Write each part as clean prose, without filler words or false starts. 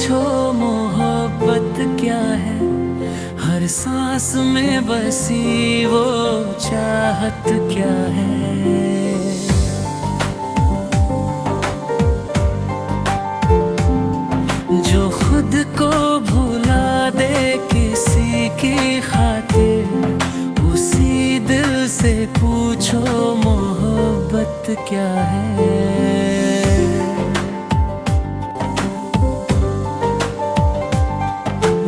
पूछो मोहब्बत क्या है, हर सांस में बसी वो चाहत क्या है। जो खुद को भुला दे किसी की खातिर, उसी दिल से पूछो मोहब्बत क्या है।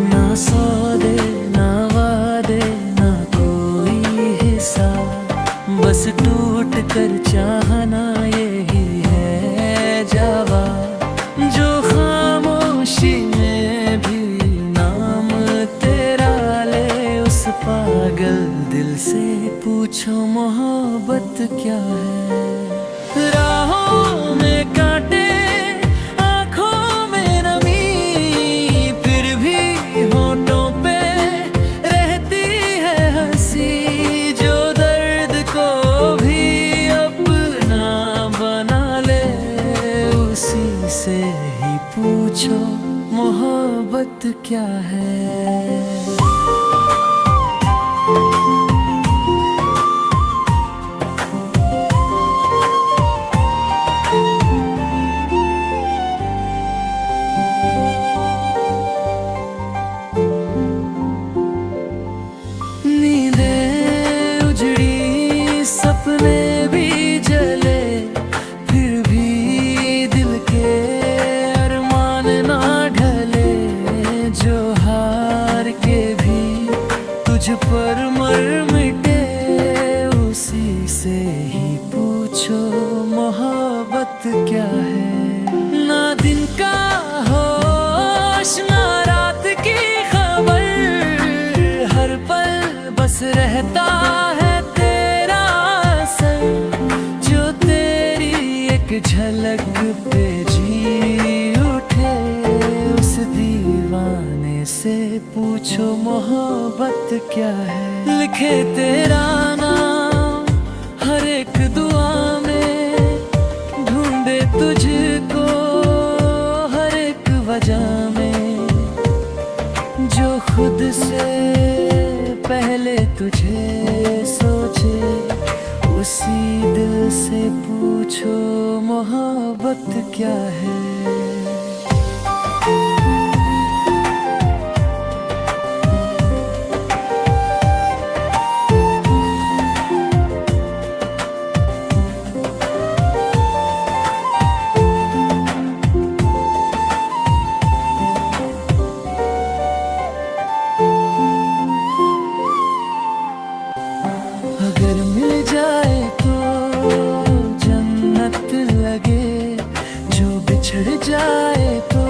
ना सौदे ना वादे ना कोई हिसाब, बस टूट कर चाहना यही है जवाब। जो खामोशी में भी नाम तेरा ले, उस पागल दिल से पूछो मोहब्बत क्या है। राहों में कांटे आँखों में नमी, फिर भी होठों पे रहती है हंसी। जो दर्द को भी अपना बना ले, उसी से ही पूछो मोहब्बत क्या है। सपने भी जले, फिर भी दिल के अरमान ना ढले। जो हार के भी तुझ पर मर मिटे, उसी से ही पूछो मोहब्बत क्या है। ना दिन का होश ना रात की खबर, हर पल बस रहता है झलक पे जी उठे। उस दीवाने से पूछो मोहब्बत क्या है। लिखे तेरा नाम हर एक दुआ में, ढूंढे तुझको हर एक वजह में। जो खुद से पहले तुझे सोचे, उसी दिल से पूछो मोहब्बत क्या है। अगर मिल जाए तो जन्नत लगे, जो बिछड़ जाए तो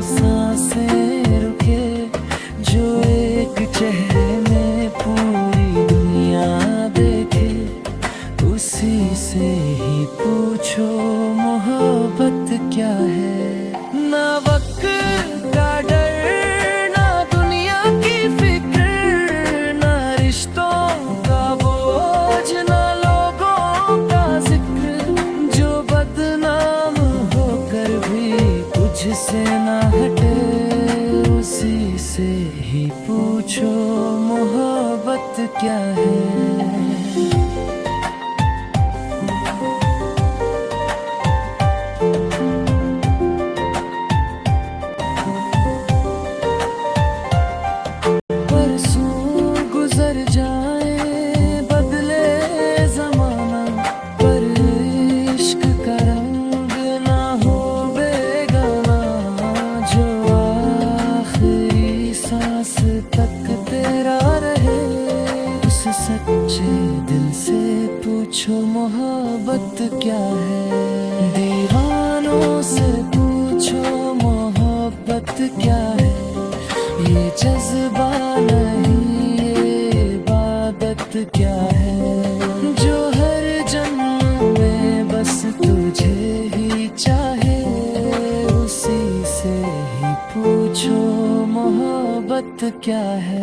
सांसें रुके। जो एक चेहरे में पूरी दुनिया देखे, उसी से ही पूछो मोहब्बत क्या है। ना वक्त का डर ना दुनिया की फिक्र, ना रिश्तों का बोझ ना लोगों का जिक्र। जो बदनाम होकर भी तुझसे ना हटे, उसी से ही पूछो मोहब्बत क्या है। गुजर जाए बदले जमाना, पर इश्क का रंग ना हो बेगाना। जो आखिरी सांस तक तेरा रहे, उस सच्चे दिल से पूछो मोहब्बत क्या है। दीवानों से पूछो मोहब्बत क्या है। ये जज्बा नहीं क्या है। जो हर जन्म में बस तुझे ही चाहे, उसी से ही पूछो मोहब्बत क्या है।